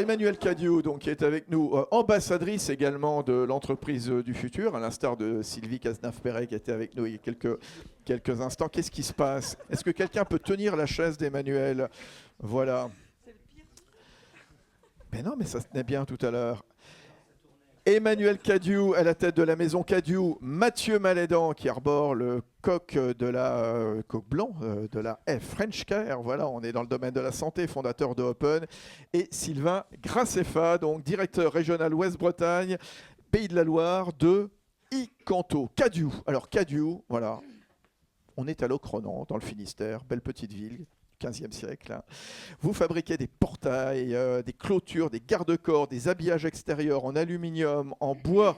Emmanuelle Cadieux, donc, qui est avec nous, ambassadrice également de l'entreprise du futur, à l'instar de Sylvie Cazenave-Perret qui était avec nous il y a quelques instants. Qu'est-ce qui se passe? Est-ce que quelqu'un peut tenir la chaise d'Emmanuelle? Voilà. Mais non, mais ça se tenait bien tout à l'heure. Emmanuelle Cadieux à la tête de la maison Cadieux, Mathieu Malédan qui arbore le coq de la coq blanc de la French Care. Voilà, on est dans le domaine de la santé, fondateur de Open, et Sylvain Graceffa, donc directeur régional Ouest-Bretagne, Pays de la Loire de Icanto. Cadieux. Alors Cadieux, voilà, on est à Locronan, dans le Finistère, belle petite ville. 15e siècle. Hein. Vous fabriquez des portails, des clôtures, des garde-corps, des habillages extérieurs en aluminium, en bois.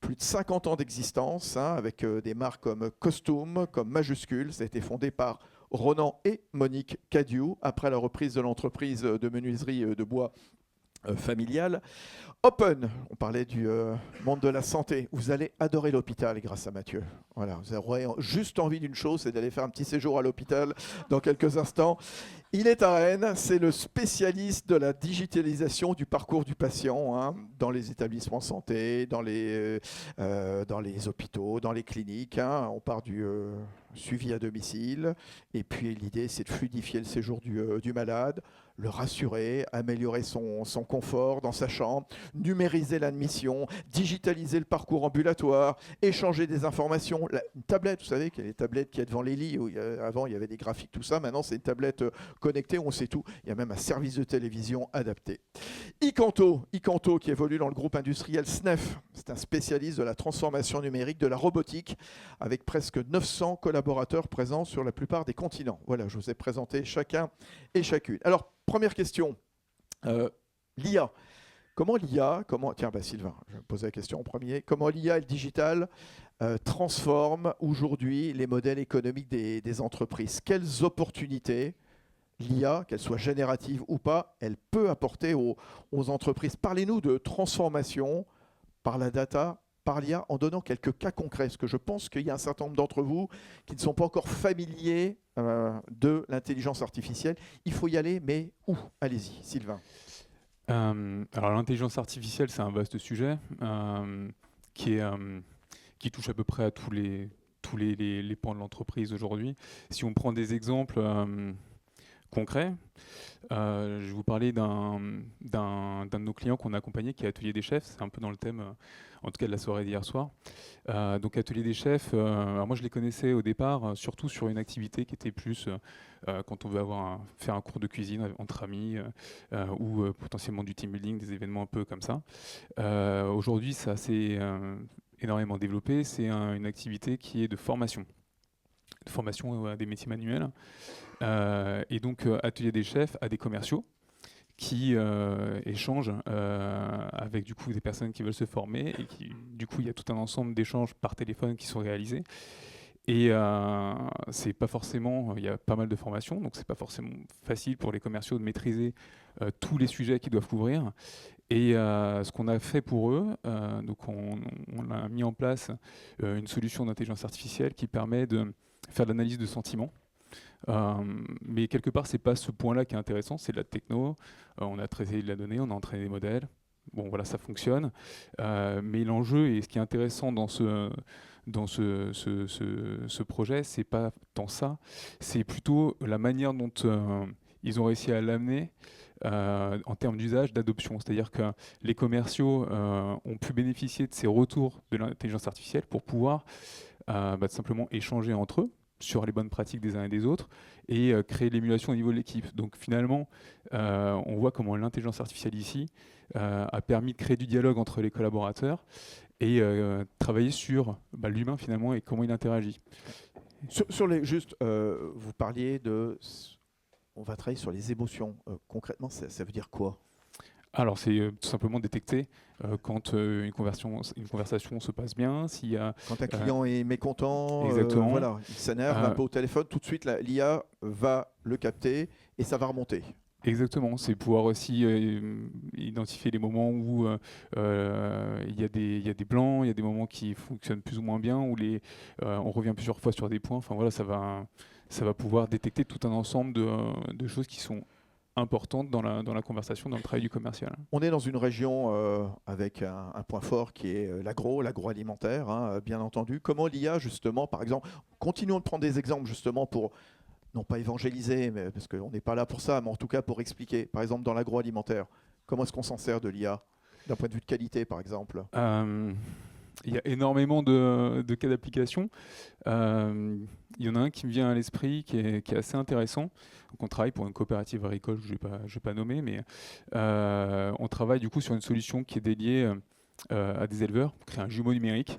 Plus de 50 ans d'existence, hein, avec des marques comme Costume, comme Majuscule. Ça a été fondé par Ronan et Monique Cadieux après la reprise de l'entreprise de menuiserie de bois familiale. Open, on parlait du monde de la santé. Vous allez adorer l'hôpital grâce à Mathieu. Voilà, vous aurez juste envie d'une chose, c'est d'aller faire un petit séjour à l'hôpital dans quelques instants. Il est à Rennes, c'est le spécialiste de la digitalisation du parcours du patient hein, dans les établissements de santé, dans les hôpitaux, dans les cliniques. Hein. On part du suivi à domicile et puis l'idée c'est de fluidifier le séjour du malade, le rassurer, améliorer son confort dans sa chambre, numériser l'admission, digitaliser le parcours ambulatoire, échanger des informations. Une tablette, vous savez, qu'il y a les tablettes qui est devant les lits, où avant il y avait des graphiques, tout ça, maintenant c'est une tablette connectée, on sait tout. Il y a même un service de télévision adapté. Icanto qui évolue dans le groupe industriel SNEF, c'est un spécialiste de la transformation numérique, de la robotique, avec presque 900 collaborateurs présents sur la plupart des continents. Voilà, je vous ai présenté chacun et chacune. Alors, première question, l'IA. Tiens, Sylvain, je vais me poser la question en premier. Comment l'IA et le digital transforment aujourd'hui les modèles économiques des entreprises? Quelles opportunités l'IA, qu'elle soit générative ou pas, elle peut apporter aux entreprises? Parlez-nous de transformation par la data, par l'IA, en donnant quelques cas concrets. Parce que je pense qu'il y a un certain nombre d'entre vous qui ne sont pas encore familiers de l'intelligence artificielle. Il faut y aller, mais où? Allez-y, Sylvain. Alors l'intelligence artificielle, c'est un vaste sujet qui touche à peu près à tous les pans de l'entreprise aujourd'hui. Si on prend des exemples concrets, je vais vous parler d'un de nos clients qu'on a accompagné qui est Atelier des Chefs. C'est un peu dans le thème, en tout cas de la soirée d'hier soir. Donc Atelier des Chefs, alors moi je les connaissais au départ, surtout sur une activité qui était plus quand on veut faire un cours de cuisine entre amis ou potentiellement du team building, des événements un peu comme ça. Aujourd'hui, ça s'est énormément développé. C'est une activité qui est de formation à des métiers manuels. Et donc, Atelier des Chefs a des commerciaux qui échangent avec du coup des personnes qui veulent se former et du coup il y a tout un ensemble d'échanges par téléphone qui sont réalisés et c'est pas forcément, il y a pas mal de formations donc c'est pas forcément facile pour les commerciaux de maîtriser tous les sujets qu'ils doivent couvrir et ce qu'on a fait pour eux, donc on a mis en place une solution d'intelligence artificielle qui permet de faire de l'analyse de sentiments. Mais quelque part, c'est pas ce point-là qui est intéressant, c'est de la techno. On a traité de la donnée, on a entraîné des modèles. Bon, voilà, ça fonctionne. Mais l'enjeu et ce qui est intéressant dans ce projet, c'est pas tant ça, c'est plutôt la manière dont ils ont réussi à l'amener en termes d'usage, d'adoption. C'est-à-dire que les commerciaux ont pu bénéficier de ces retours de l'intelligence artificielle pour pouvoir simplement échanger entre eux sur les bonnes pratiques des uns et des autres et créer l'émulation au niveau de l'équipe. Donc finalement, on voit comment l'intelligence artificielle ici a permis de créer du dialogue entre les collaborateurs et travailler sur l'humain finalement et comment il interagit. Vous parliez de... On va travailler sur les émotions. Concrètement, ça veut dire quoi? Alors c'est tout simplement détecter quand une conversation se passe bien, s'il y a... Quand un client est mécontent, voilà, il s'énerve un peu au téléphone, tout de suite l'IA va le capter et ça va remonter. Exactement, c'est pouvoir aussi identifier les moments où il y a des blancs, il y a des moments qui fonctionnent plus ou moins bien, où on revient plusieurs fois sur des points. Enfin voilà, ça va pouvoir détecter tout un ensemble de choses qui sont importante dans la conversation, dans le travail du commercial. On est dans une région avec un point fort qui est l'agroalimentaire, hein, bien entendu. Comment l'IA, justement, par exemple, continuons de prendre des exemples justement pour, non pas évangéliser, mais, parce qu'on n'est pas là pour ça, mais en tout cas pour expliquer. Par exemple, dans l'agroalimentaire, comment est-ce qu'on s'en sert de l'IA, d'un point de vue de qualité, par exemple? Il y a énormément de cas d'application. Il y en a un qui me vient à l'esprit qui est assez intéressant. Donc, on travaille pour une coopérative agricole, je ne vais pas nommer, mais on travaille du coup sur une solution qui est dédiée à des éleveurs, pour créer un jumeau numérique.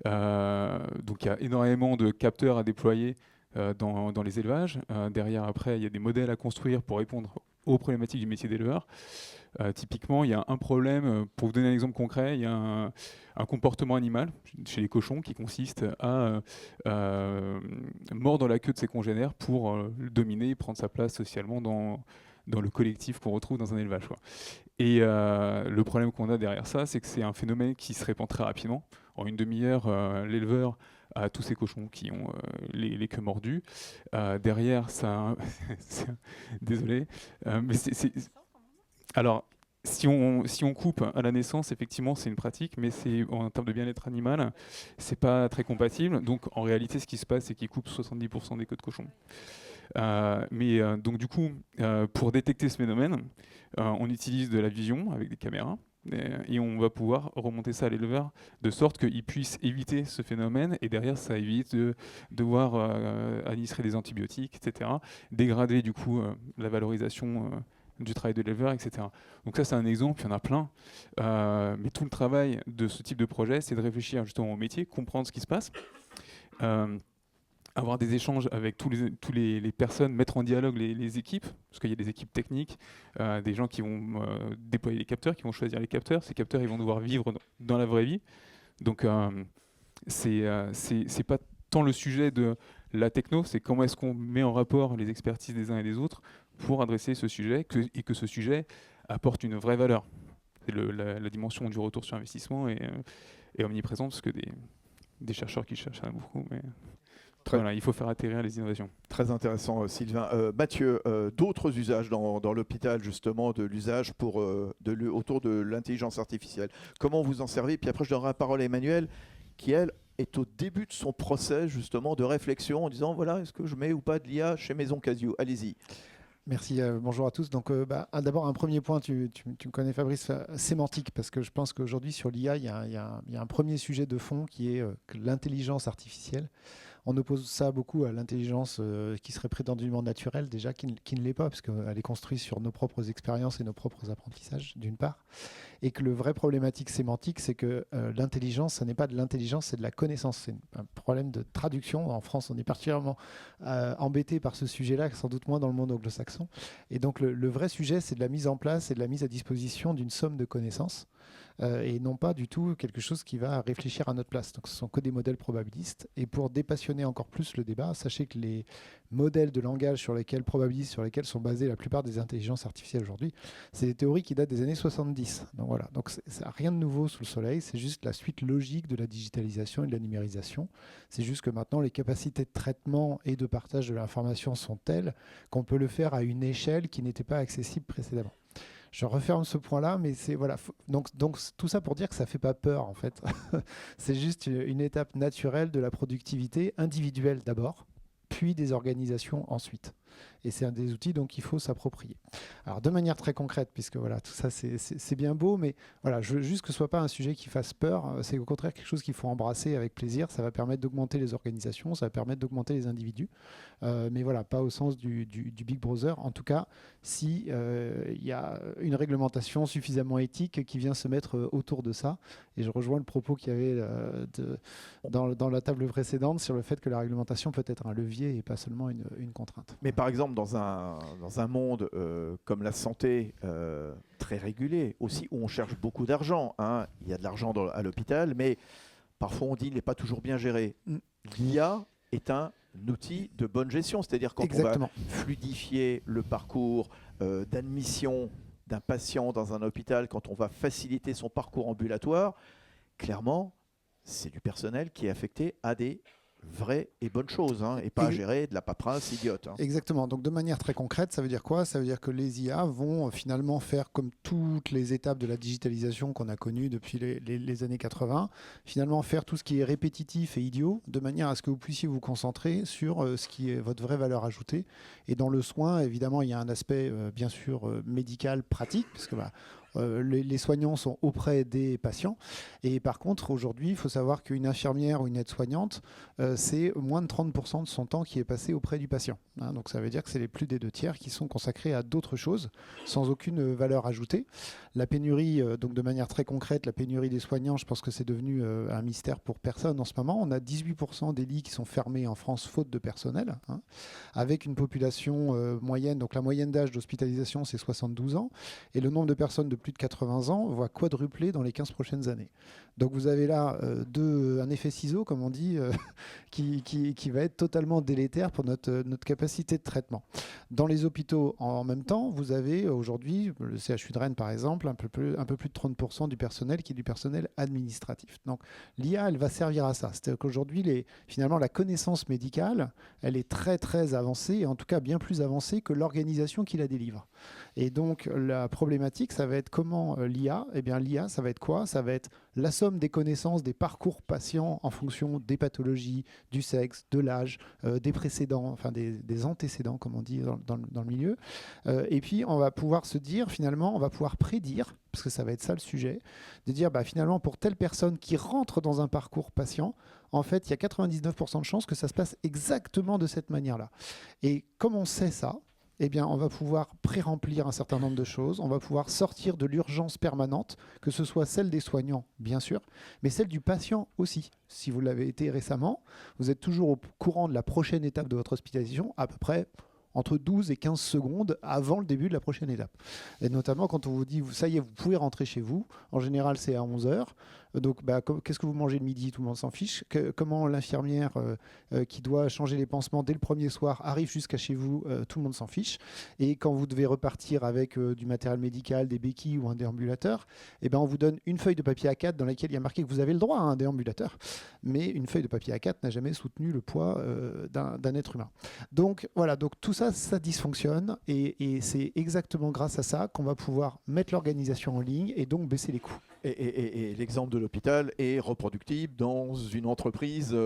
Donc il y a énormément de capteurs à déployer dans les élevages. Derrière, après, il y a des modèles à construire pour répondre aux problématiques du métier d'éleveur. Typiquement, il y a un problème, pour vous donner un exemple concret, il y a un comportement animal chez les cochons qui consiste à mordre la queue de ses congénères pour le dominer et prendre sa place socialement dans le collectif qu'on retrouve dans un élevage, quoi. Et le problème qu'on a derrière ça, c'est que c'est un phénomène qui se répand très rapidement. En une demi-heure, l'éleveur a tous ces cochons qui ont les queues mordues. Derrière, ça... Désolé. Mais alors, si on coupe à la naissance, effectivement, c'est une pratique, mais en termes de bien-être animal, c'est pas très compatible. Donc, en réalité, ce qui se passe, c'est qu'ils coupent 70% des queues de cochon. Donc, du coup, pour détecter ce phénomène, on utilise de la vision avec des caméras. Et on va pouvoir remonter ça à l'éleveur de sorte qu'il puisse éviter ce phénomène, et derrière ça évite de devoir administrer des antibiotiques, etc., dégrader du coup la valorisation du travail de l'éleveur, etc. Donc ça c'est un exemple, il y en a plein, mais tout le travail de ce type de projet, c'est de réfléchir justement au métier, comprendre ce qui se passe, avoir des échanges avec tous les personnes, mettre en dialogue les équipes, parce qu'il y a des équipes techniques, des gens qui vont déployer les capteurs, qui vont choisir les capteurs. Ces capteurs, ils vont devoir vivre dans la vraie vie. Donc, c'est pas tant le sujet de la techno, c'est comment est-ce qu'on met en rapport les expertises des uns et des autres pour adresser ce sujet, et que ce sujet apporte une vraie valeur. C'est la dimension du retour sur investissement est omniprésente, parce que des chercheurs qui cherchent ça beaucoup, mais... Voilà, il faut faire atterrir les innovations. Très intéressant, Sylvain. Mathieu, d'autres usages dans l'hôpital, justement, de l'usage autour de l'intelligence artificielle. Comment vous en servez? Puis après, je donnerai la parole à Emmanuel, qui, elle, est au début de son process, justement, de réflexion, en disant, voilà, est-ce que je mets ou pas de l'IA chez Maison Casio? Allez-y. Merci, bonjour à tous. Donc, d'abord, un premier point, tu me connais Fabrice, sémantique, parce que je pense qu'aujourd'hui, sur l'IA, il y a un premier sujet de fond qui est l'intelligence artificielle. On oppose ça beaucoup à l'intelligence qui serait prétendument naturelle, déjà, qui ne l'est pas, parce qu'elle est construite sur nos propres expériences et nos propres apprentissages, d'une part. Et que le vrai problématique sémantique, c'est que l'intelligence, ça n'est pas de l'intelligence, c'est de la connaissance. C'est un problème de traduction. En France, on est particulièrement embêté par ce sujet-là, sans doute moins dans le monde anglo-saxon. Et donc, le vrai sujet, c'est de la mise en place et de la mise à disposition d'une somme de connaissances. Et non pas du tout quelque chose qui va réfléchir à notre place. Donc ce sont que des modèles probabilistes. Et pour dépassionner encore plus le débat, sachez que les modèles de langage probabilistes sur lesquels sont basées la plupart des intelligences artificielles aujourd'hui, c'est des théories qui datent des années 70. Donc voilà, donc ça n'a rien de nouveau sous le soleil, c'est juste la suite logique de la digitalisation et de la numérisation. C'est juste que maintenant les capacités de traitement et de partage de l'information sont telles qu'on peut le faire à une échelle qui n'était pas accessible précédemment. Je referme ce point-là, mais c'est voilà. Donc tout ça pour dire que ça fait pas peur en fait. C'est juste une étape naturelle de la productivité individuelle d'abord, puis des organisations ensuite. Et c'est un des outils donc il faut s'approprier. Alors de manière très concrète, puisque voilà tout ça c'est bien beau, mais voilà, je veux juste que ce soit pas un sujet qui fasse peur. C'est au contraire quelque chose qu'il faut embrasser avec plaisir. Ça va permettre d'augmenter les organisations, ça va permettre d'augmenter les individus, mais voilà, pas au sens du Big Brother. En tout cas, si il y a une réglementation suffisamment éthique qui vient se mettre autour de ça. Et je rejoins le propos qu'il y avait dans la table précédente sur le fait que la réglementation peut être un levier et pas seulement une contrainte. Mais par exemple, dans un monde comme la santé, très régulé, aussi où on cherche beaucoup d'argent, hein. Il y a de l'argent à l'hôpital, mais parfois on dit qu'il n'est pas toujours bien géré. L'IA est un outil de bonne gestion, c'est-à-dire quand Exactement. on va fluidifier le parcours d'admission d'un patient dans un hôpital, quand on va faciliter son parcours ambulatoire, clairement, c'est du personnel qui est affecté à des vraie et bonne chose, hein, et pas Et- gérer de la paperasse idiote. Hein. Exactement. Donc de manière très concrète, ça veut dire quoi? Ça veut dire que les IA vont finalement faire comme toutes les étapes de la digitalisation qu'on a connues depuis les années 80, finalement faire tout ce qui est répétitif et idiot, de manière à ce que vous puissiez vous concentrer sur ce qui est votre vraie valeur ajoutée. Et dans le soin, évidemment, il y a un aspect bien sûr médical, pratique, parce que les soignants sont auprès des patients. Et par contre, aujourd'hui, il faut savoir qu'une infirmière ou une aide-soignante, c'est moins de 30% de son temps qui est passé auprès du patient. Hein. Donc ça veut dire que c'est les plus des 2/3 qui sont consacrés à d'autres choses, sans aucune valeur ajoutée. La pénurie, donc de manière très concrète, la pénurie des soignants, je pense que c'est devenu un mystère pour personne en ce moment. On a 18% des lits qui sont fermés en France faute de personnel, hein, avec une population moyenne. Donc la moyenne d'âge d'hospitalisation, c'est 72 ans. Et le nombre de personnes de plus de 80 ans va quadrupler dans les 15 prochaines années. Donc vous avez là un effet ciseau, comme on dit, qui va être totalement délétère pour notre capacité de traitement. Dans les hôpitaux, en même temps, vous avez aujourd'hui, le CHU de Rennes par exemple, un peu plus de 30% du personnel qui est du personnel administratif. Donc l'IA, elle va servir à ça. C'est-à-dire qu'aujourd'hui, finalement, la connaissance médicale, elle est très très avancée, et en tout cas bien plus avancée que l'organisation qui la délivre. Et donc la problématique, ça va être comment l'IA, eh bien l'IA, ça va être quoi? Ça va être la somme des connaissances des parcours patients en fonction des pathologies, du sexe, de l'âge, des précédents, enfin des antécédents, comme on dit dans le milieu. Et puis on va pouvoir se dire, finalement, on va pouvoir prédire, parce que ça va être ça le sujet, de dire finalement pour telle personne qui rentre dans un parcours patient, en fait, il y a 99% de chances que ça se passe exactement de cette manière-là. Et comme on sait ça, eh bien, on va pouvoir pré-remplir un certain nombre de choses, on va pouvoir sortir de l'urgence permanente, que ce soit celle des soignants, bien sûr, mais celle du patient aussi. Si vous l'avez été récemment, vous êtes toujours au courant de la prochaine étape de votre hospitalisation, à peu près entre 12 et 15 secondes avant le début de la prochaine étape. Et notamment quand on vous dit, ça y est, vous pouvez rentrer chez vous, en général c'est à 11 heures. Donc, qu'est-ce que vous mangez le midi? Tout le monde s'en fiche. Comment l'infirmière qui doit changer les pansements dès le premier soir arrive jusqu'à chez vous? Tout le monde s'en fiche. Et quand vous devez repartir avec du matériel médical, des béquilles ou un déambulateur, on vous donne une feuille de papier A4 dans laquelle il y a marqué que vous avez le droit à un déambulateur. Mais une feuille de papier A4 n'a jamais soutenu le poids d'un être humain. Donc voilà, donc tout ça, ça dysfonctionne. Et c'est exactement grâce à ça qu'on va pouvoir mettre l'organisation en ligne et donc baisser les coûts. Et l'exemple de l'hôpital est reproductible dans une entreprise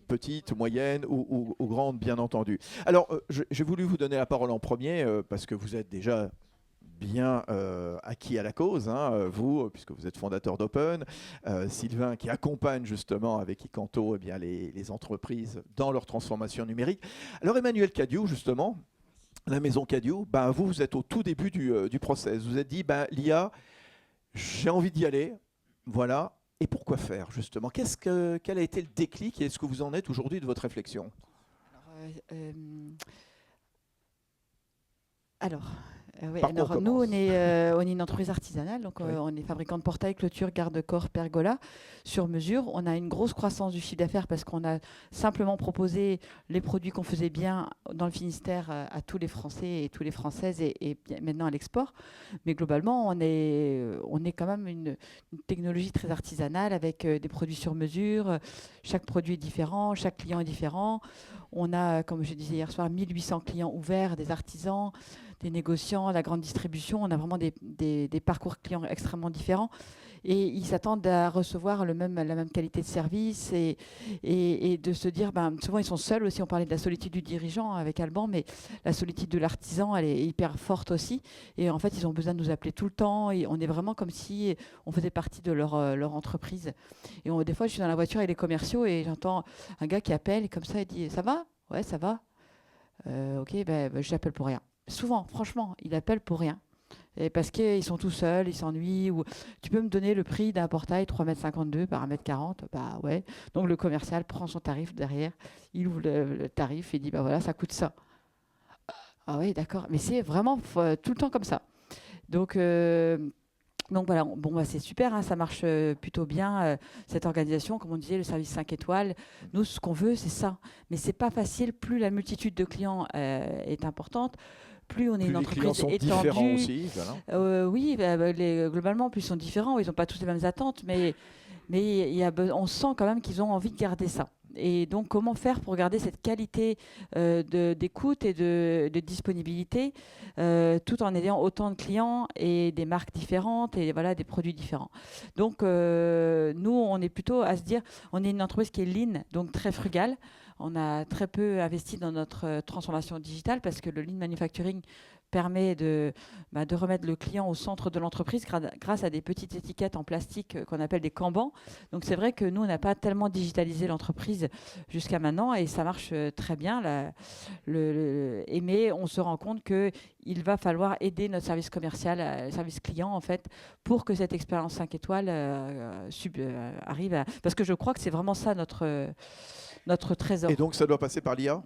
petite, moyenne ou grande, bien entendu. Alors, j'ai voulu vous donner la parole en premier parce que vous êtes déjà bien acquis à la cause, hein, vous, puisque vous êtes fondateur d'Open, Sylvain qui accompagne justement avec Icanto les entreprises dans leur transformation numérique. Alors Emmanuel Cadiou, justement, la maison Cadiou, vous êtes au tout début du process. Vous vous êtes dit, l'IA, j'ai envie d'y aller, voilà. Et pourquoi faire, justement? Quel a été le déclic et est-ce que vous en êtes aujourd'hui de votre réflexion? Oui, Par nous, quoi on est une entreprise artisanale, donc Oui. on est fabricant de portails, clôtures, garde-corps, pergolas sur mesure. On a une grosse croissance du chiffre d'affaires parce qu'on a simplement proposé les produits qu'on faisait bien dans le Finistère à tous les Français et toutes les Françaises et maintenant à l'export. Mais globalement, on est quand même une technologie très artisanale avec des produits sur mesure. Chaque produit est différent, chaque client est différent. On a, comme je disais hier soir, 1800 clients ouverts, des artisans, des négociants, la grande distribution. On a vraiment des parcours clients extrêmement différents. Et ils s'attendent à recevoir la même qualité de service et de se dire, souvent ils sont seuls aussi. On parlait de la solitude du dirigeant avec Alban, mais la solitude de l'artisan, elle est hyper forte aussi. Et en fait, ils ont besoin de nous appeler tout le temps. Et on est vraiment comme si on faisait partie de leur entreprise. Et des fois, je suis dans la voiture avec les commerciaux et j'entends un gars qui appelle et comme ça, il dit, ça va? Ouais, ça va. Ok, j'appelle pour rien. Souvent, franchement, il appelle pour rien. Et parce qu'ils sont tout seuls, ils s'ennuient. Ou tu peux me donner le prix d'un portail 3,52 m par 1,40 m? Bah ouais. Donc le commercial prend son tarif derrière, il ouvre le tarif et dit voilà, ça coûte ça. Ah oui, d'accord. Mais c'est vraiment tout le temps comme ça. Donc voilà, c'est super, hein, ça marche plutôt bien, cette organisation, comme on disait, le service 5 étoiles. Nous, ce qu'on veut, c'est ça. Mais c'est pas facile, plus la multitude de clients est importante, plus on est une entreprise les clients sont étendue. différents aussi, voilà. Oui, globalement, plus ils sont différents, ils n'ont pas tous les mêmes attentes, mais on sent quand même qu'ils ont envie de garder ça. Et donc, comment faire pour garder cette qualité d'écoute et de disponibilité, tout en ayant autant de clients et des marques différentes et voilà, des produits différents. Donc, nous, on est plutôt à se dire, on est une entreprise qui est lean, donc très frugale. On a très peu investi dans notre transformation digitale parce que le lean manufacturing permet de remettre le client au centre de l'entreprise grâce à des petites étiquettes en plastique qu'on appelle des Kanban. Donc c'est vrai que nous, on n'a pas tellement digitalisé l'entreprise jusqu'à maintenant et ça marche très bien. Mais on se rend compte qu'il va falloir aider notre service commercial, service client en fait, pour que cette expérience 5 étoiles arrive. Parce que je crois que c'est vraiment ça notre trésor. Et donc ça doit passer par l'IA ?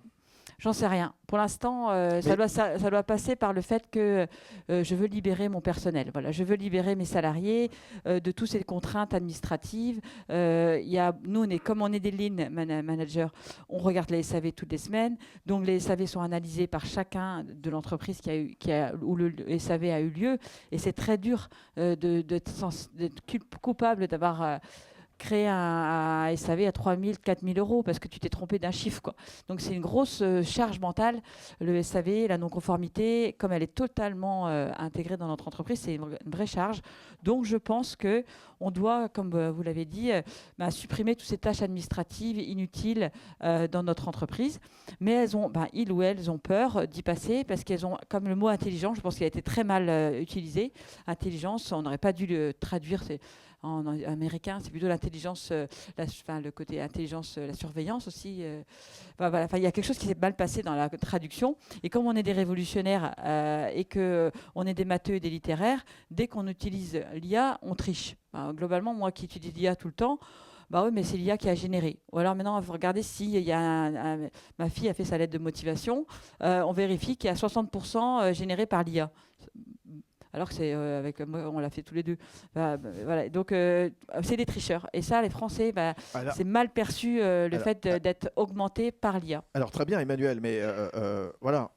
J'en sais rien. Pour l'instant, ça doit passer par le fait que je veux libérer mon personnel. Voilà, je veux libérer mes salariés de toutes ces contraintes administratives. Nous, comme on est des lean managers, on regarde les SAV toutes les semaines. Donc, les SAV sont analysés par chacun de l'entreprise où le SAV a eu lieu. Et c'est très dur d'être coupable d'avoir... créer un SAV à 3 000, 4 000 euros parce que tu t'es trompé d'un chiffre, quoi. Donc c'est une grosse charge mentale, le SAV, la non-conformité, comme elle est totalement intégrée dans notre entreprise, c'est une vraie charge. Donc je pense qu'on doit, comme vous l'avez dit, supprimer toutes ces tâches administratives inutiles dans notre entreprise. Mais ils ou elles ont peur d'y passer parce qu'elles ont, comme le mot intelligent, je pense qu'il a été très mal utilisé. Intelligence, on n'aurait pas dû le traduire, en américain, c'est plutôt l'intelligence, le côté intelligence, la surveillance aussi. Voilà. Il y a quelque chose qui s'est mal passé dans la traduction. Et comme on est des révolutionnaires et qu'on est des matheux et des littéraires, dès qu'on utilise l'IA, on triche. Globalement, moi qui utilise l'IA tout le temps, oui, mais c'est l'IA qui a généré. Ou alors maintenant, on va regarder si ma fille a fait sa lettre de motivation. On vérifie qu'il y a 60% généré par l'IA. Alors que c'est avec moi, on l'a fait tous les deux. Voilà. Donc c'est des tricheurs. Et ça, les Français, c'est mal perçu le fait d'être augmenté par l'IA. Alors très bien, Emmanuel, mais voilà,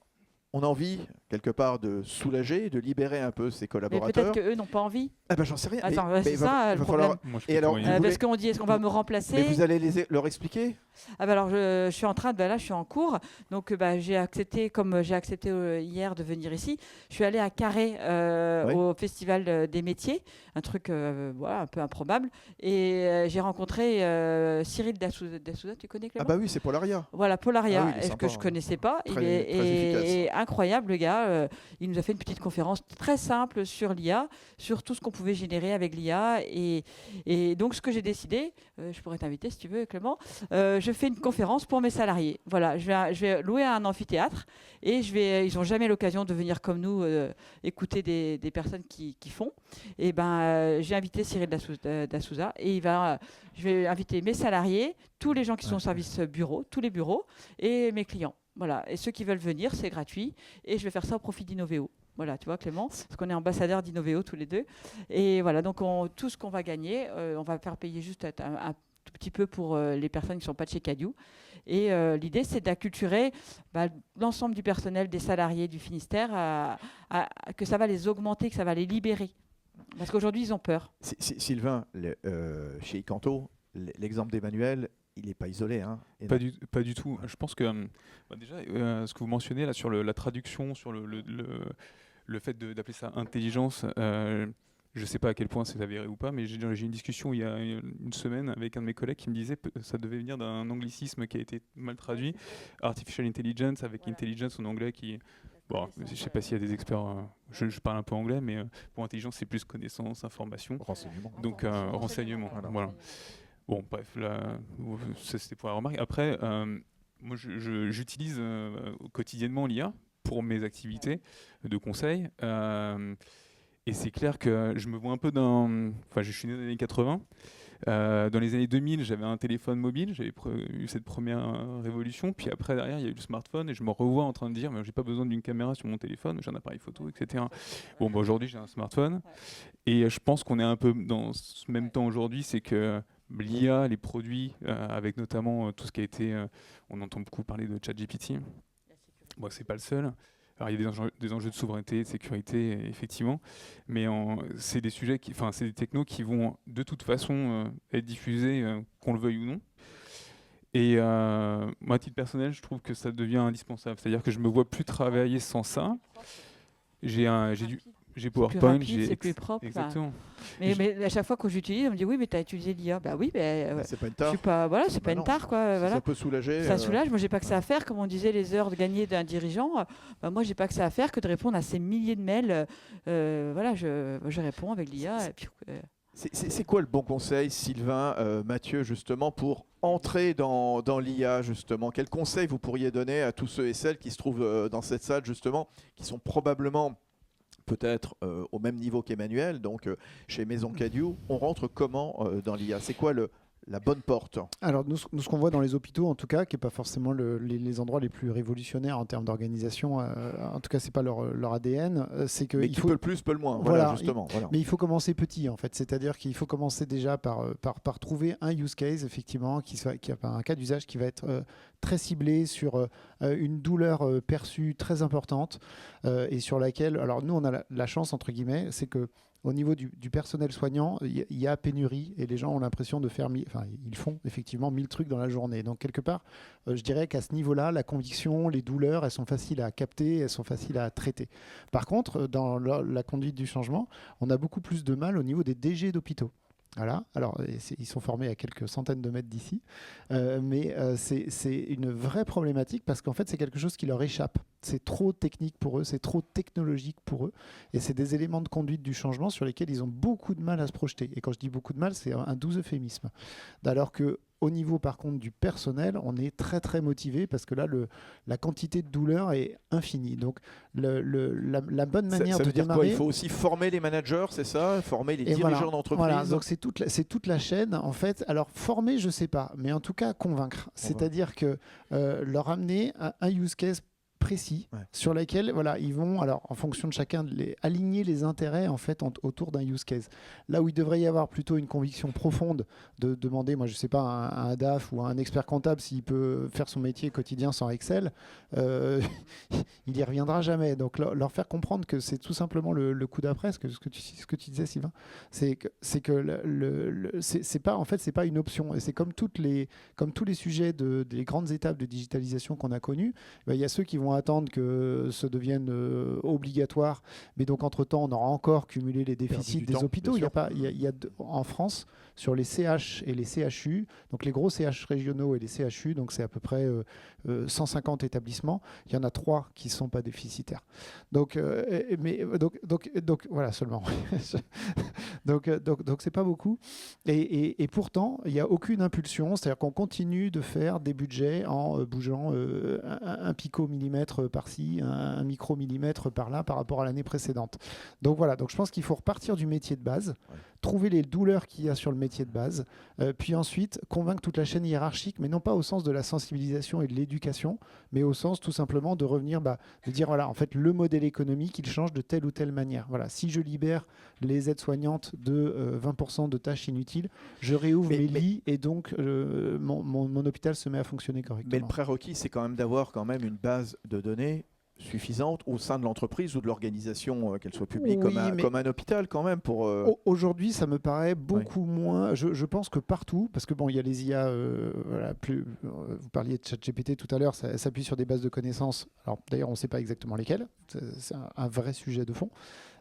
on a envie quelque part de soulager, de libérer un peu ses collaborateurs. Mais peut-être qu'eux n'ont pas envie. Ah ben j'en sais rien. Attends, c'est ça le problème. Et alors, parce qu'on dit, est-ce qu'on va me remplacer? Mais vous allez leur expliquer? Alors je suis en train là je suis en cours, donc j'ai accepté, comme j'ai accepté hier de venir ici, je suis allée à Carré au Festival des métiers, un truc un peu improbable, et j'ai rencontré Cyril Dassouza, tu connais Clément? Ah bah oui, c'est Polaria. Voilà, Polaria, oui, est-ce que je connaissais pas. Très efficace. Et incroyable le gars, il nous a fait une petite conférence très simple sur l'IA, sur tout ce qu'on pouvait générer avec l'IA, et donc ce que j'ai décidé, je pourrais t'inviter si tu veux Clément, je fais une conférence pour mes salariés. Voilà, je vais louer un amphithéâtre et ils n'ont jamais l'occasion de venir comme nous écouter des personnes qui font. Et j'ai invité Cyril Dassouza et je vais inviter mes salariés, tous les gens qui sont au service bureau, tous les bureaux et mes clients. Voilà, et ceux qui veulent venir, c'est gratuit et je vais faire ça au profit d'Innovéo. Voilà, tu vois Clément, parce qu'on est ambassadeurs d'Innovéo tous les deux. Et voilà, donc tout ce qu'on va gagner, on va faire payer juste un tout petit peu pour les personnes qui ne sont pas de chez Cadieux. Et l'idée, c'est d'acculturer l'ensemble du personnel, des salariés du Finistère, que ça va les augmenter, que ça va les libérer. Parce qu'aujourd'hui, ils ont peur. Sylvain, chez Icanto, l'exemple d'Emmanuel, il n'est pas isolé. Hein, pas du tout. Je pense que déjà, ce que vous mentionnez là sur la traduction, sur le fait d'appeler ça intelligence, je ne sais pas à quel point c'est avéré ou pas, mais j'ai eu une discussion il y a une semaine avec un de mes collègues qui me disait que ça devait venir d'un anglicisme qui a été mal traduit, Artificial Intelligence, avec Intelligence en anglais qui... Bon, je ne sais pas s'il y a des experts, je parle un peu anglais, mais pour intelligence, c'est plus connaissance, information. Renseignement. Donc, renseignement. Voilà. Bon, bref, là, ça c'était pour la remarque. Après, moi, j'utilise quotidiennement l'IA pour mes activités de conseil. Et c'est clair que je me vois un peu je suis né dans les années 80. Dans les années 2000, j'avais un téléphone mobile, j'avais eu cette première révolution. Puis après, derrière, il y a eu le smartphone et je me revois en train de dire mais j'ai pas besoin d'une caméra sur mon téléphone, j'ai un appareil photo, etc. Bon, aujourd'hui, j'ai un smartphone. Et je pense qu'on est un peu dans ce même temps aujourd'hui, c'est que l'IA, les produits, avec notamment tout ce qui a été... on entend beaucoup parler de ChatGPT. Bon, c'est pas le seul. Alors, il y a des enjeux de souveraineté, de sécurité, effectivement, mais c'est des sujets, c'est des technos qui vont de toute façon être diffusés, qu'on le veuille ou non. Et moi, à titre personnel, je trouve que ça devient indispensable. C'est-à-dire que je me vois plus travailler sans ça. J'ai PowerPoint, c'est plus propre. Exactement. Mais à chaque fois que j'utilise, on me dit oui, mais tu as utilisé l'IA. Bah oui, mais C'est pas une je tare. suis pas, voilà, c'est pas une non. tare, quoi. Si Voilà. ça peut soulager. Ça soulage. Moi, j'ai pas que ça à faire, comme on disait, les heures gagnées d'un dirigeant. Bah, moi, j'ai pas que ça à faire que de répondre à ces milliers de mails. Voilà, je réponds avec l'IA. Et puis, C'est quoi le bon conseil, Sylvain, Mathieu, justement, pour entrer dans l'IA, justement? Quel conseil vous pourriez donner à tous ceux et celles qui se trouvent dans cette salle, justement, qui sont probablement peut-être au même niveau qu'Emmanuel, donc chez Maison Cadieux? On rentre comment dans l'IA? C'est quoi la bonne porte? Alors, nous, ce qu'on voit dans les hôpitaux, en tout cas, qui n'est pas forcément les endroits les plus révolutionnaires en termes d'organisation, en tout cas, ce n'est pas leur ADN, c'est que. Mais qui peut le plus, peut le moins, voilà, justement. Voilà. Mais il faut commencer petit, en fait. C'est-à-dire qu'il faut commencer déjà par trouver un use case, effectivement, qui a un cas d'usage qui va être très ciblé sur une douleur perçue très importante et sur laquelle. Alors, nous, on a la chance, entre guillemets, c'est que. Au niveau du personnel soignant, il y a pénurie et les gens ont l'impression de faire, ils font effectivement 1000 trucs dans la journée. Donc quelque part, je dirais qu'à ce niveau-là, la conviction, les douleurs, elles sont faciles à capter, elles sont faciles à traiter. Par contre, dans la conduite du changement, on a beaucoup plus de mal au niveau des DG d'hôpitaux. Voilà. Alors, ils sont formés à quelques centaines de mètres d'ici, mais c'est une vraie problématique parce qu'en fait, c'est quelque chose qui leur échappe. C'est trop technique pour eux, c'est trop technologique pour eux, et c'est des éléments de conduite du changement sur lesquels ils ont beaucoup de mal à se projeter. Et quand je dis beaucoup de mal, c'est un doux euphémisme. Alors que au niveau, par contre, du personnel, on est très, très motivé parce que là, la quantité de douleur est infinie. Donc, la bonne manière ça de veut dire démarrer... quoi? Il faut aussi former les managers, c'est ça? Former les dirigeants d'entreprise? Voilà, donc c'est toute la chaîne, en fait. Alors, former, je ne sais pas, mais en tout cas, convaincre. C'est-à-dire que leur amener un use case précis sur lesquels ils vont, alors en fonction de chacun, aligner les intérêts en fait autour d'un use case. Là où il devrait y avoir plutôt une conviction profonde de demander, moi je sais pas, à un DAF ou à un expert comptable s'il peut faire son métier quotidien sans Excel, il y reviendra jamais. Donc leur faire comprendre que c'est tout simplement le coup d'après, ce que tu disais Sylvain, c'est que c'est pas, en fait c'est pas une option, et c'est comme tous les sujets des grandes étapes de digitalisation qu'on a connues, il y a ceux qui vont attendre que ça devienne obligatoire, mais donc entre-temps, on aura encore cumulé les déficits des hôpitaux. Il y a en France, sur les CH et les CHU, donc les gros CH régionaux et les CHU, donc c'est à peu près 150 établissements, il y en a 3 qui ne sont pas déficitaires. Donc voilà seulement. donc c'est pas beaucoup. Et pourtant, il n'y a aucune impulsion, c'est-à-dire qu'on continue de faire des budgets en bougeant un picomillimètre par-ci, un micromillimètre par-là par rapport à l'année précédente. Donc voilà, donc je pense qu'il faut repartir du métier de base, trouver les douleurs qu'il y a sur le métier de base, puis ensuite convaincre toute la chaîne hiérarchique, mais non pas au sens de la sensibilisation et de l'éducation, mais au sens tout simplement de revenir, de dire voilà, en fait, le modèle économique, il change de telle ou telle manière. Voilà, si je libère les aides-soignantes de 20% de tâches inutiles, je réouvre mes lits et donc mon hôpital se met à fonctionner correctement. Mais le prérequis, c'est quand même d'avoir quand même une base de données suffisante au sein de l'entreprise ou de l'organisation, qu'elle soit publique, comme un hôpital quand même. Aujourd'hui, ça me paraît beaucoup moins. Je pense que partout, parce que il y a les IA, vous parliez de ChatGPT tout à l'heure, ça s'appuie sur des bases de connaissances. Alors d'ailleurs, on ne sait pas exactement lesquelles. C'est un vrai sujet de fond.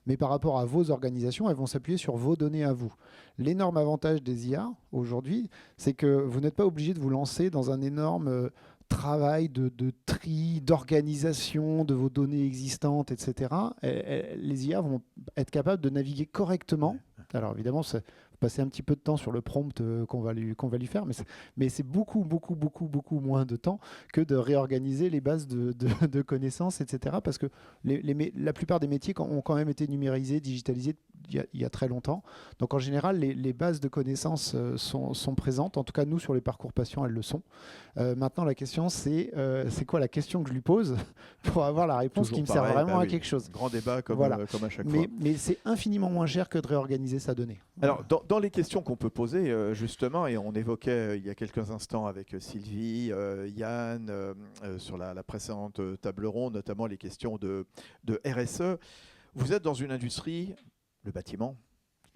Mais par rapport à vos organisations, elles vont s'appuyer sur vos données à vous. L'énorme avantage des IA aujourd'hui, c'est que vous n'êtes pas obligé de vous lancer dans un énorme travail de tri, d'organisation de vos données existantes, etc. Les IA vont être capables de naviguer correctement. Alors évidemment, passer un petit peu de temps sur le prompt qu'on va lui faire, mais c'est beaucoup moins de temps que de réorganiser les bases de connaissances, etc. Parce que la plupart des métiers ont quand même été numérisés, digitalisés il y a très longtemps. Donc en général, les bases de connaissances sont présentes. En tout cas, nous, sur les parcours patients, elles le sont. Maintenant, la question, c'est quoi la question que je lui pose pour avoir la réponse toujours qui me sert vraiment à quelque chose. Grand débat comme à chaque fois. Mais c'est infiniment moins cher que de réorganiser sa donnée. Alors, dans les questions qu'on peut poser, justement, et on évoquait il y a quelques instants avec Sylvie, Yann, sur la précédente table ronde, notamment les questions de RSE, vous êtes dans une industrie, le bâtiment,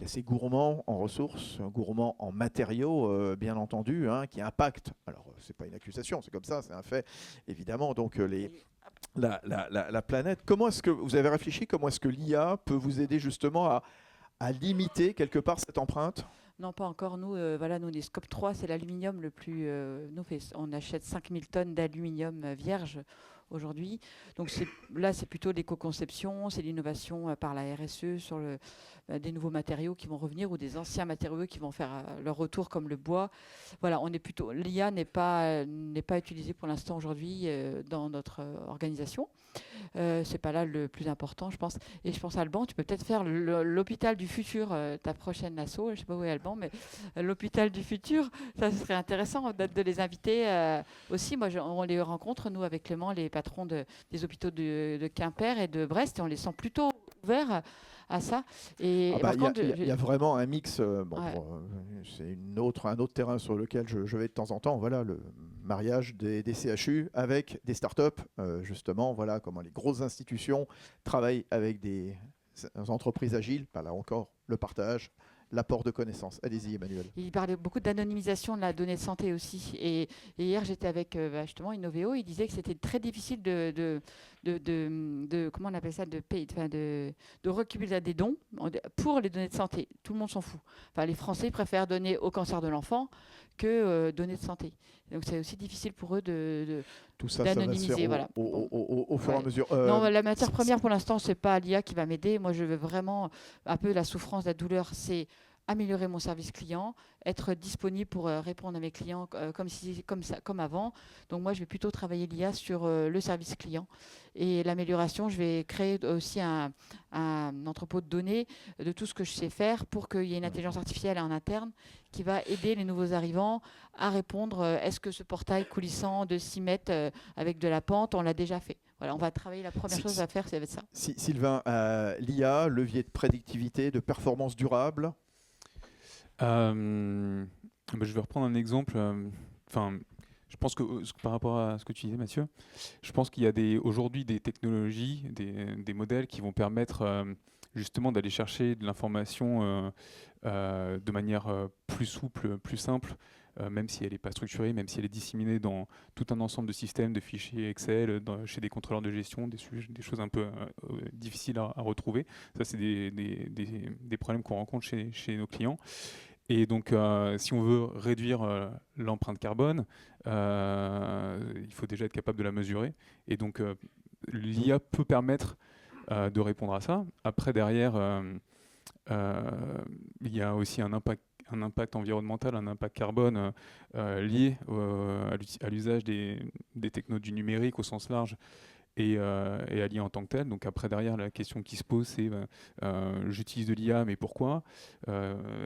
est assez gourmand en ressources, gourmand en matériaux, bien entendu, hein, qui impacte. Alors, c'est pas une accusation, c'est comme ça, c'est un fait, évidemment. Donc, la planète. Comment est-ce que vous avez réfléchi? Comment est-ce que l'IA peut vous aider justement à limiter quelque part cette empreinte? Non, pas encore. Nous, voilà, nous, les Scope 3, c'est l'aluminium le plus. On achète 5000 tonnes d'aluminium vierge aujourd'hui. Donc là, c'est plutôt l'éco-conception, c'est l'innovation par la RSE sur des nouveaux matériaux qui vont revenir ou des anciens matériaux qui vont faire leur retour, comme le bois. Voilà, on est plutôt. L'IA n'est pas utilisée pour l'instant aujourd'hui dans notre organisation. C'est pas là le plus important, je pense. Et je pense, Alban, tu peux peut-être faire l'hôpital du futur, ta prochaine asso. Je sais pas où est Alban, mais l'hôpital du futur, ça serait intéressant de les inviter aussi. Moi, on les rencontre, nous, avec Clément, les patrons des hôpitaux de Quimper et de Brest, et on les sent plutôt ouverts à ça. Et par contre, il y a vraiment un mix. Ouais. C'est un autre terrain sur lequel je vais de temps en temps. Voilà, le mariage des CHU avec des startups, justement. Voilà comment les grosses institutions travaillent avec des entreprises agiles. Là encore, le partage, l'apport de connaissances. Allez-y, Emmanuel. Il parlait beaucoup d'anonymisation de la donnée de santé aussi. Et hier, j'étais avec justement Innoveo. Il disait que c'était très difficile de comment on appelle ça, de récupérer des dons pour les données de santé. Tout le monde s'en fout. Enfin, les Français préfèrent donner au cancer de l'enfant que donner de santé. Donc c'est aussi difficile pour eux tout ça, ça va se faire voilà. au fur et à mesure. Non, la matière première pour l'instant, c'est pas l'IA qui va m'aider. Moi, je veux vraiment un peu la souffrance, la douleur, c'est améliorer mon service client, être disponible pour répondre à mes clients comme avant. Donc moi, je vais plutôt travailler l'IA sur le service client. Et l'amélioration, je vais créer aussi un entrepôt de données de tout ce que je sais faire pour qu'il y ait une intelligence artificielle en interne qui va aider les nouveaux arrivants à répondre est-ce que ce portail coulissant de 6 mètres avec de la pente, on l'a déjà fait. Voilà, on va travailler. La première chose à faire, c'est ça. Sylvain, l'IA, levier de prédictivité, de performance durable. Je vais reprendre un exemple. Je pense que par rapport à ce que tu disais, Mathieu, je pense qu'il y a aujourd'hui des technologies, des modèles qui vont permettre justement d'aller chercher de l'information de manière plus souple, plus simple, même si elle n'est pas structurée, même si elle est disséminée dans tout un ensemble de systèmes, de fichiers Excel, chez des contrôleurs de gestion, des choses un peu difficiles à retrouver. Ça, c'est des problèmes qu'on rencontre chez nos clients. Et donc, si on veut réduire l'empreinte carbone, il faut déjà être capable de la mesurer. Et donc, l'IA peut permettre de répondre à ça. Après, derrière, il y a aussi un impact environnemental, un impact carbone lié à l'usage des technos du numérique au sens large et à l'IA en tant que telle. Donc après, derrière, la question qui se pose, c'est j'utilise de l'IA, mais pourquoi?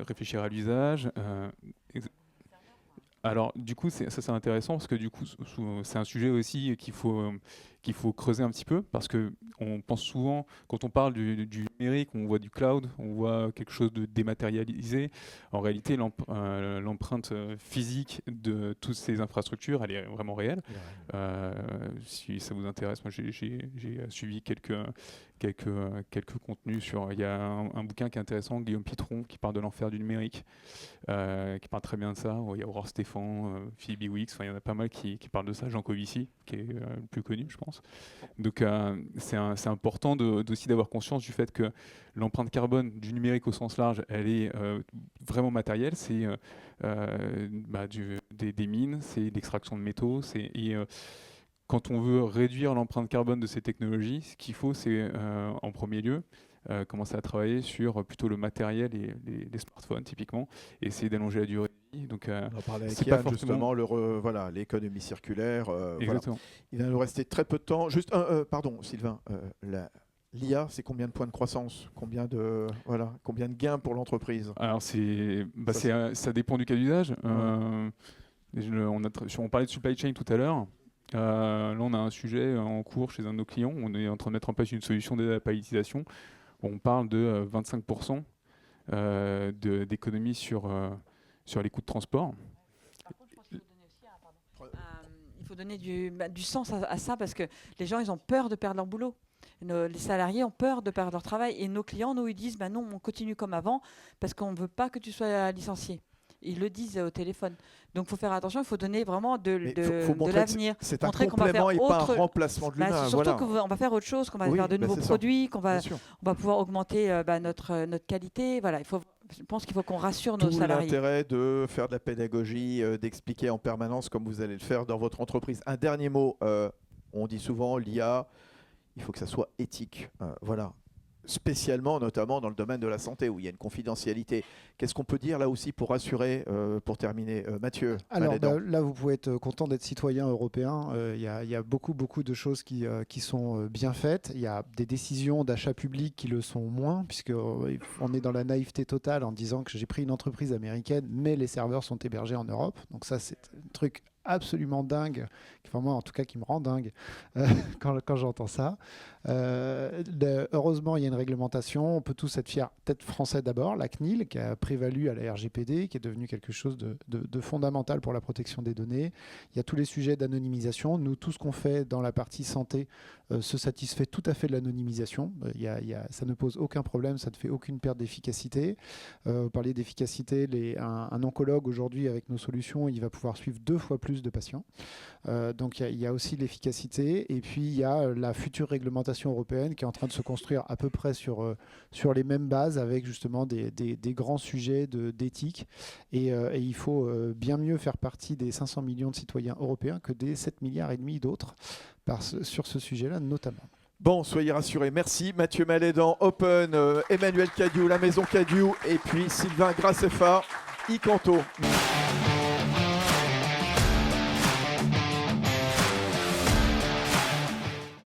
Réfléchir à l'usage. Alors, du coup, ça c'est intéressant parce que du coup, c'est un sujet aussi qu'il faut creuser un petit peu parce que on pense souvent, quand on parle du numérique, on voit du cloud, on voit quelque chose de dématérialisé. En réalité, l'empreinte physique de toutes ces infrastructures, elle est vraiment réelle. Si ça vous intéresse, moi j'ai suivi quelques contenus sur. Il y a un bouquin qui est intéressant, Guillaume Pitron, qui parle de l'enfer du numérique, qui parle très bien de ça. Il y a Aurore Stéphan, Philippe Wix, il y en a pas mal qui parlent de ça. Jean Covici, qui est le plus connu, je pense. Donc c'est important aussi d'avoir conscience du fait que l'empreinte carbone du numérique au sens large, elle est vraiment matérielle. C'est des mines, c'est l'extraction de métaux, quand on veut réduire l'empreinte carbone de ces technologies, ce qu'il faut, c'est en premier lieu commencer à travailler sur plutôt le matériel et les smartphones typiquement, et essayer d'allonger la durée de vie. Donc, on en parlait avec Yann, justement, l'économie circulaire. Exactement. Voilà. Il va nous rester très peu de temps. Juste, pardon, Sylvain, l'IA, c'est combien de points de croissance, combien de gains pour l'entreprise? Alors ça dépend du cas d'usage. On parlait de supply chain tout à l'heure. Là, on a un sujet en cours chez un de nos clients. On est en train de mettre en place une solution d'aide à la palettisation. On parle de 25% d'économie sur les coûts de transport. Par contre, je pense qu'il faut donner aussi il faut donner du sens à ça parce que les gens, ils ont peur de perdre leur boulot. Les salariés ont peur de perdre leur travail et nos clients, nous, ils disent bah non, on continue comme avant parce qu'on ne veut pas que tu sois licencié. Ils le disent au téléphone. Donc il faut faire attention, il faut donner vraiment Faut de montrer l'avenir. que c'est un Montrer qu'on va complément faire et pas un autre- remplacement de l'humain. Surtout voilà. qu'on va faire autre chose, qu'on va Oui, faire de bah, nouveaux c'est ça. produits, qu'on va Bien sûr. on va pouvoir augmenter notre qualité. Voilà, je pense qu'il faut qu'on rassure nos Tout salariés. l'intérêt de faire de la pédagogie, d'expliquer en permanence comme vous allez le faire dans votre entreprise. Un dernier mot, on dit souvent l'IA, il faut que ça soit éthique. Voilà. Spécialement, notamment dans le domaine de la santé, où il y a une confidentialité. Qu'est-ce qu'on peut dire là aussi pour rassurer, pour terminer Mathieu Alors Malédan. là, vous pouvez être content d'être citoyen européen. Il y a beaucoup de choses qui sont bien faites. Il y a des décisions d'achat public qui le sont moins, puisqu'on est dans la naïveté totale en disant que j'ai pris une entreprise américaine, mais les serveurs sont hébergés en Europe. Donc ça, c'est un truc absolument dingue, enfin moi en tout cas qui me rend dingue quand j'entends ça. Heureusement, il y a une réglementation. On peut tous être fiers, peut-être français d'abord, la CNIL qui a prévalu à la RGPD, qui est devenu quelque chose de fondamental pour la protection des données. Il y a tous les sujets d'anonymisation. Nous, tout ce qu'on fait dans la partie santé se satisfait tout à fait de l'anonymisation. Ça ne pose aucun problème, ça ne fait aucune perte d'efficacité. Vous parliez d'efficacité, un oncologue aujourd'hui avec nos solutions, il va pouvoir suivre 2 fois plus de patients. Donc il y a aussi l'efficacité, et puis il y a la future réglementation européenne qui est en train de se construire à peu près sur les mêmes bases, avec justement des grands sujets d'éthique, et il faut bien mieux faire partie des 500 millions de citoyens européens que des 7,5 milliards d'autres sur ce sujet-là notamment. Bon, soyez rassurés. Merci Mathieu Malédan, Open, Emmanuel Cadiou, la maison Cadiou, et puis Sylvain Graceffa, Icanto.